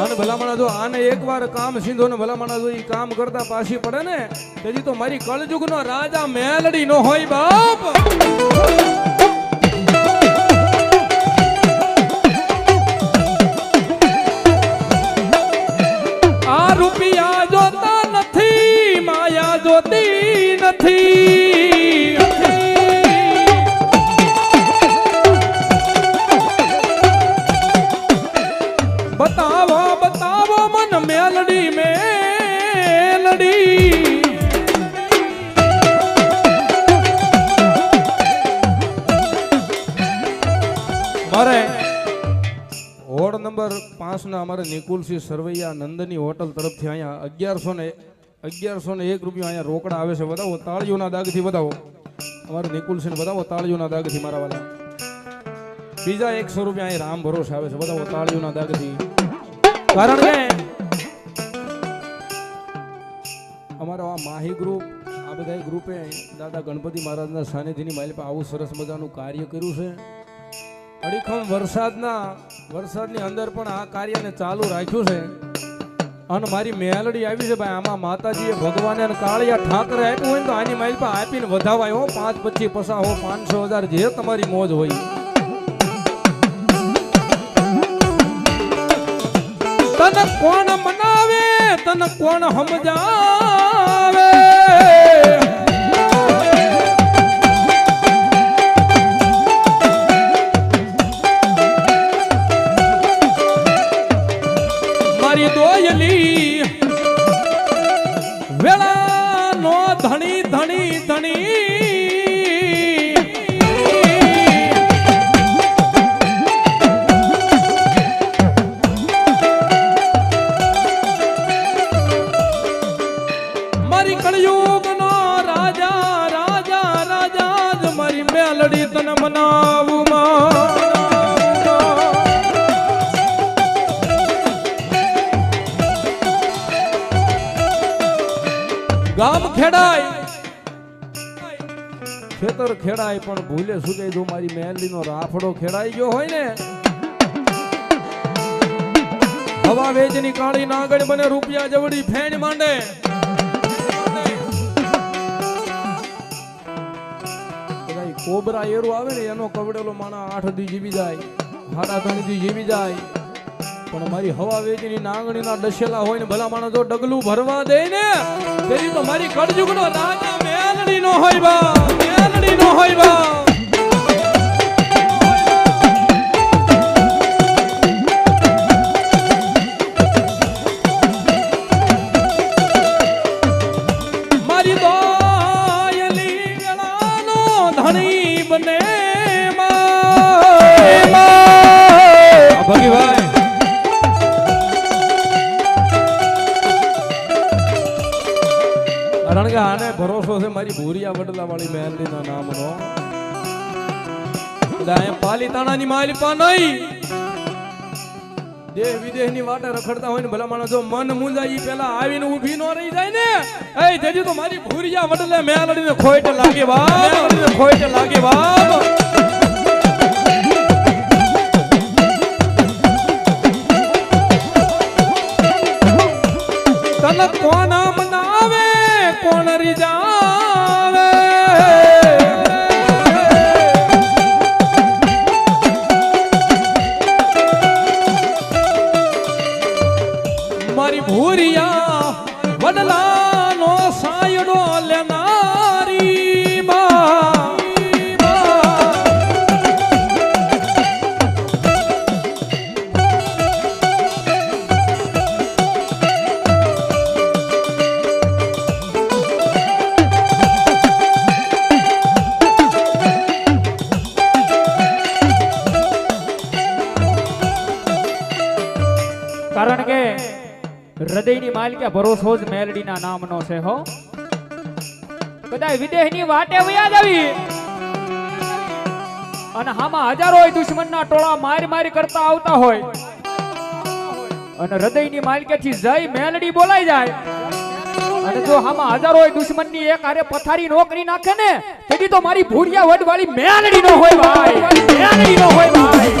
અને ભલામણા જો આને એકવાર કામ સીધો ને ભલામણા જો ઈ કામ કરતા પાછી પડે ને તેથી તો મારી કળજુગનો રાજા મેલડી નો હોય બાપ. આ રૂપિયા જોતા નથી, માયા જોતી નથી. બતાવો બતાવો મન મેલડી મેલડી. મારે વોર્ડ નંબર 5 ના અમારે નિકુલસિંહ સરવૈયા નંદની હોટલ તરફથી અહીંયા 1101 રૂપિયા અહીંયા રોકડા આવે છે. બતાવો તાળીઓના દાગથી બતાવો. અમારે નિકુલસિંહ બતાવો તાળીઓના દાગથી મારા વાલા. બીજા 100 રૂપિયા અહીં રામ ભરોસે આવે છે. બતાવો તાળીઓના દાગથી. કારણ કે અમારો આ માહી ગ્રુપ આ બધા ગ્રુપે દાદા ગણપતિ મહારાજના સાનિધ્યની માઇલ પર આવું સરસ મજાનું કાર્ય કર્યું છે. અડીખમ વરસાદની અંદર પણ આ કાર્યને ચાલુ રાખ્યું છે. અને મારી મેલડી આવી છે ભાઈ. આમાં માતાજીએ ભગવાને કાળિયા ઠાકરે આપ્યું હોય તો આની માઇલ પર આપીને વધાવાય હો. 5, 25, 50 હો, 500, 1000 જે તમારી મોજ હોય. તને કોણ મનાવે, તને કોણ સમજાવે. મારી દોયલી વેળા નો ધણી ધણી ધણી. કળયુગનો રાજા રાજા રાજા જ મારી મેલડી તને મનાવું ગામ ખેડાય ખેતર ખેડાય પણ ભૂલે સુકાય જો મારી મેલડી નો રાફડો ખેડાઈ ગયો હોય ને હવા વેચની કાળી નાગણ બને રૂપિયા જવડી ફેણ માંડે. કોબરા એરો આવે ને એનો કવડેલો માણા 8 દી જીવી જાય, 3.5 દી જીવી જાય. પણ મારી હવા વેચની નાંગણીના ડસેલા હોય ને ભલા માણસ જો ડગલું ભરવા દે ને તેની તો મારી કળજુગનો રાજા મેલડી નો હોય બા, મેલડી નો હોય બા. મારી દોયલી વેળાનો ધણી બને ભગીભાઈ. કારણ કે આને ભરોસો છે મારી ભૂરિયા વડલા વાળી મેલડી ના નામનો. પાલીતાણાની માલિપા નહીં દેહ વિદેહ ની વાટે રખડતા હોય ને ભલા માણસ જો મન મુંજાઈ પેલા આવીને ઊભી નો રહી જાય ને એ જેજી તો મારી ભૂરિયા વડલે મેલડી ને ખોટ લાગે બાપ, મેલડી ને ખોટ લાગે બાપ. તને કોણ મનાવે કોણ રીજાવે. મારી ભૂરિયા વડલાનો સાયડો લેનારી બા. કારણ કે હૃદયની માલિકા ભરોસો જ મેલડીના નામનો છે હો. કદાચ વિદેહની વાટે વયા જાવી અને હામાં હજારો દુશ્મનના ટોળા મારી કરતા આવતા હોય અને હૃદયની માલિકેથી જય મેલડી બોલાઈ જાય અને જો હામાં હજારો દુશ્મનની એક હારે પથારી નોકરી નાખે ને તેથી તો મારી ભૂરિયા વડવાળી મેલડી નો હોય ભાઈ, મેલડી નો હોય ભાઈ.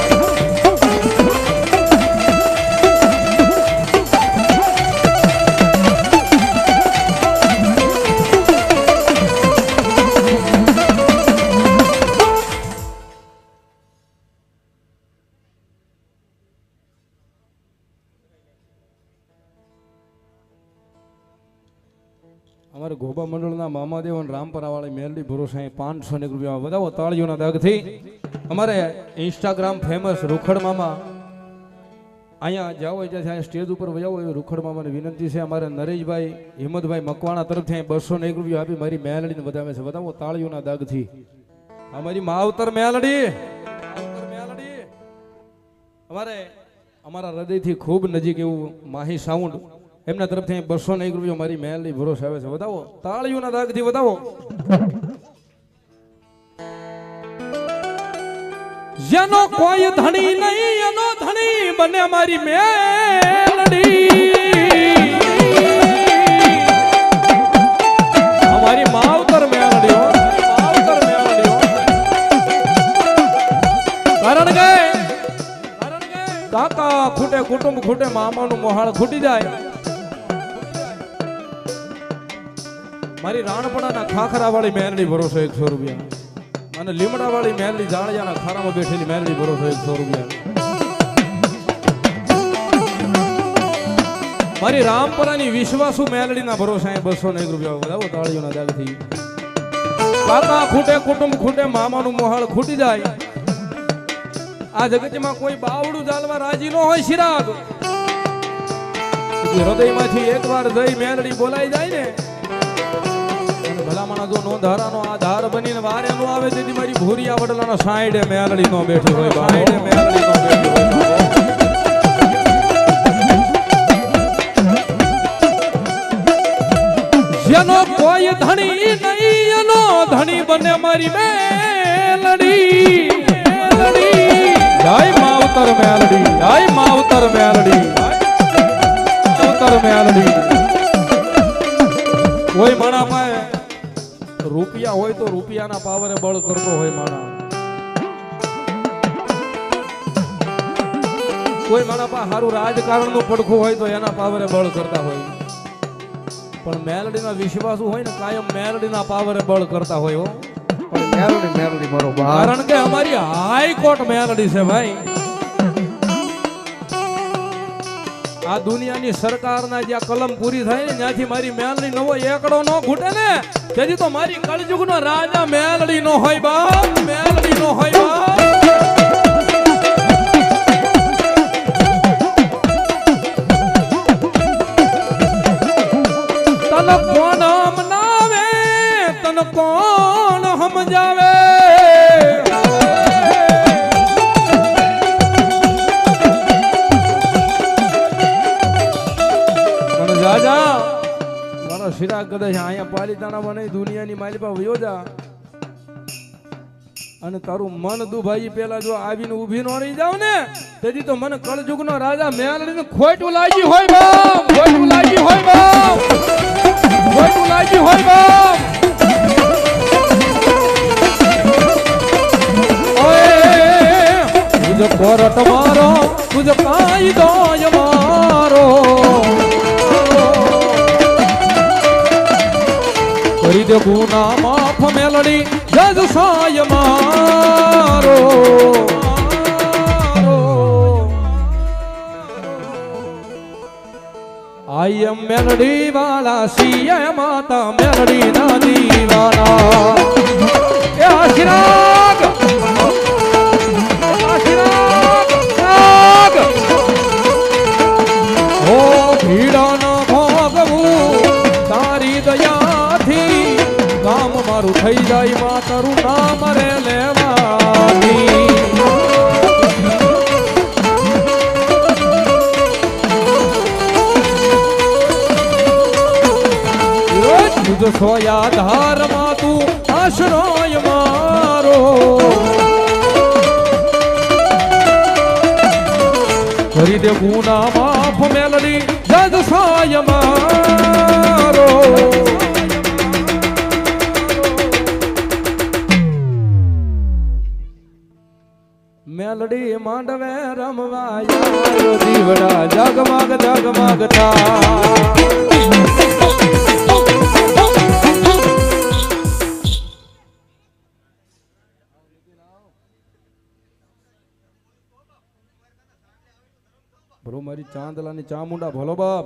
અમારે ગોબા મંડળના મામાદેવ અને રામપરાવાળી મેલડી ભરોસા 500 રૂપિયા વધાવો તાળીઓના દાગથી. અમારે ઇન્સ્ટાગ્રામ ફેમસ રૂખડ મામા અહીંયા જાઓ હોય ત્યાં સ્ટેજ ઉપર વજાવો એવી રૂખડ મામાની વિનંતી છે. અમારે નરેશભાઈ હિંમતભાઈ મકવાણા તરફથી 201 રૂપિયા આપી મારી મેલડીને વધાવે છે. વધાવો તાળીઓના દાગથી. અમારી માવતર મેલડી અમારે અમારા હૃદયથી ખૂબ નજીક એવું માહી સાઉન્ડ એમના તરફથી 201 રૂપિયા મારી મેલડી ભરોસે આવે છે. વધાવો તાળીઓના દાગથી વધાવો. જેનો કોઈ ધણી નહીં એનો ધણી બને મારી મેલડી. અમારી માવતર મેલડી હો, માવતર મેલડી હો. કારણ કે કાકા ખૂટે કુટુંબ ખૂટે મામાનું મોહાળ ખૂટી જાય. મારી રાણપડાના ખાખરા વાળી મેલડી ભરોસો 100 રૂપિયા અને લીમડા વાળી મેલડી જાળિયાના ખારામાં બેઠેલી મેલડી ભરોસો 100 રૂપિયા. મારી રામપરાની વિશ્વાસુ મેલડીના ભરોસે 201 રૂપિયા વધાવો તાળીઓના દાગથી. કાકા ખૂટે કુટુંબ ખૂટે મામાનું મોહાળ ખૂટી જાય. આ જગતમાં કોઈ બાવડું ચાલવા રાજી ન હોય શિરાગ. હૃદયમાંથી એકવાર જઈ મેલડી બોલાઈ જાય ને ભલામણા જો નો ધારાનો આધાર બનીને વારે નો આવે તેથી મારી ભૂરિયા વડલાના સાઈડે મેલડી નો બેઠી હોય. સાઈડે મેલડી નો બેઠી હોય. જેનો કોઈ ધણી નહીં એનો ધણી બને મારી મેલડી. જય માવતર મેલડી, જય માવતર મેલડી, માવતર મેલડી. કોઈ માણા પાસે રૂપિયા હોય તો રૂપિયાના પાવરે બળ કરતો હોય માણા. કોઈ માણા પાસે સારું રાજકારણનું પડખું હોય તો એના પાવરે બળ કરતા હોય. પણ મેલડીના વિશ્વાસુ હોય ને કાયમ મેલડીના પાવરે બળ કરતા હોય. મેલડી બરોબર. કારણ કે અમારી હાઈકોર્ટ મેલડી છે ભાઈ. આ દુનિયાની સરકારના જ્યાં કલમ પૂરી થાય ને ત્યાંથી મારી મેલડી નવો એકડો નો ઘૂટે ને તેથી તો મારી કળજુગનો રાજા મેલડી નો હોય બાપ. મેલડી નો હોય બાપ. તન કોણ મનાવે તન કોણ સમજાવે. શિરાગ કદાચ અહીંયા પાલિતાણામાં નહીં દુનિયાની માલિપા વયો જા અને તારું મન દુભાઈ પેલા જો આવીને ઊભી નો રહી જાવ ને તેથી તો મને કળજુગનો રાજા મેલડીને ખોટું લાગી હોય બાપ. ખોટું લાગી હોય બાપ. ખોટું લાગી હોય બાપ. ઓય તુજ કોરટ મારો તુજ કાયદો મારો કરી દે ગુના માફ મેલડી જજ સાય મારો. આઈ એમ મેલડી વાળા સીએ માતા મેલડી ના દીવાના. એ આશીર્વાદ આશીર્વાદ ઓ ભીડાનો ભોગવું તારી દયાથી કામ મારું થઈ જાય માં તારું નામ રે લેવાથી. તુજ સોયા ધારમાં તું આશ્રય મારો કરી દે ગુના માફ મેલડી જજ સાય મારો. મેલડી માંડવે રમવા દીવડા જગમગ જગમગ થા. ભરો મારી ચાંદલાની ચામુંડા ભલો બાપ.